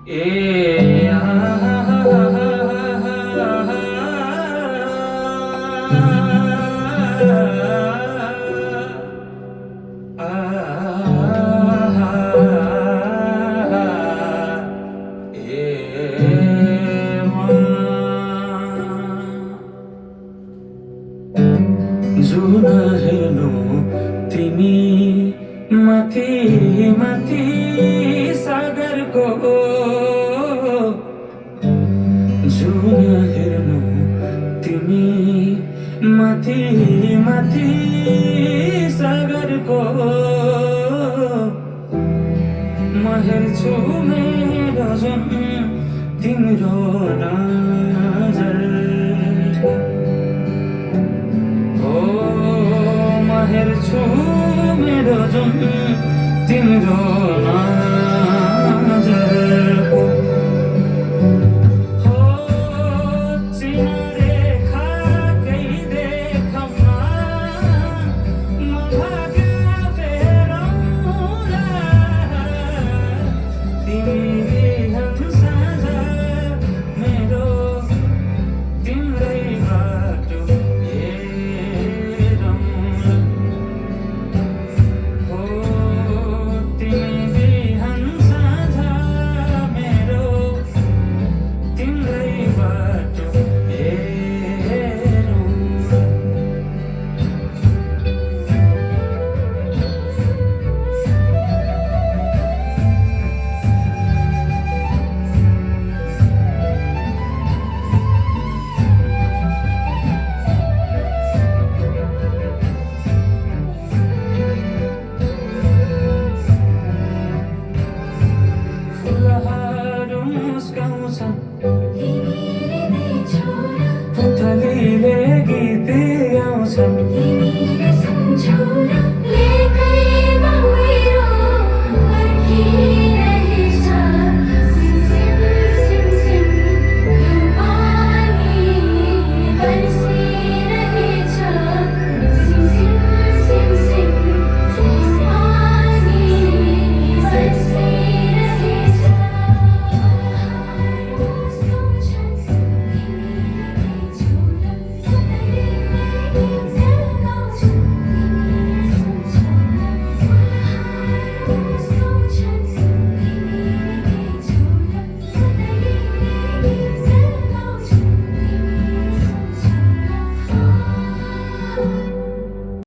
ए जुन हेर्नु तिमी माथि माथि सागरको जुन हेर्नु तिमी माथि माथि सागरको म हेर्छु मेरो जुन तिम्रो नजर हेर्छु मेरो जुन तिम्रो नजरको हो चिनारेखाकै देखमा म भाग्य फेरौँला तिमी बिहान साँझ मेरो तिम्रै बाटो मुस्काउँछन्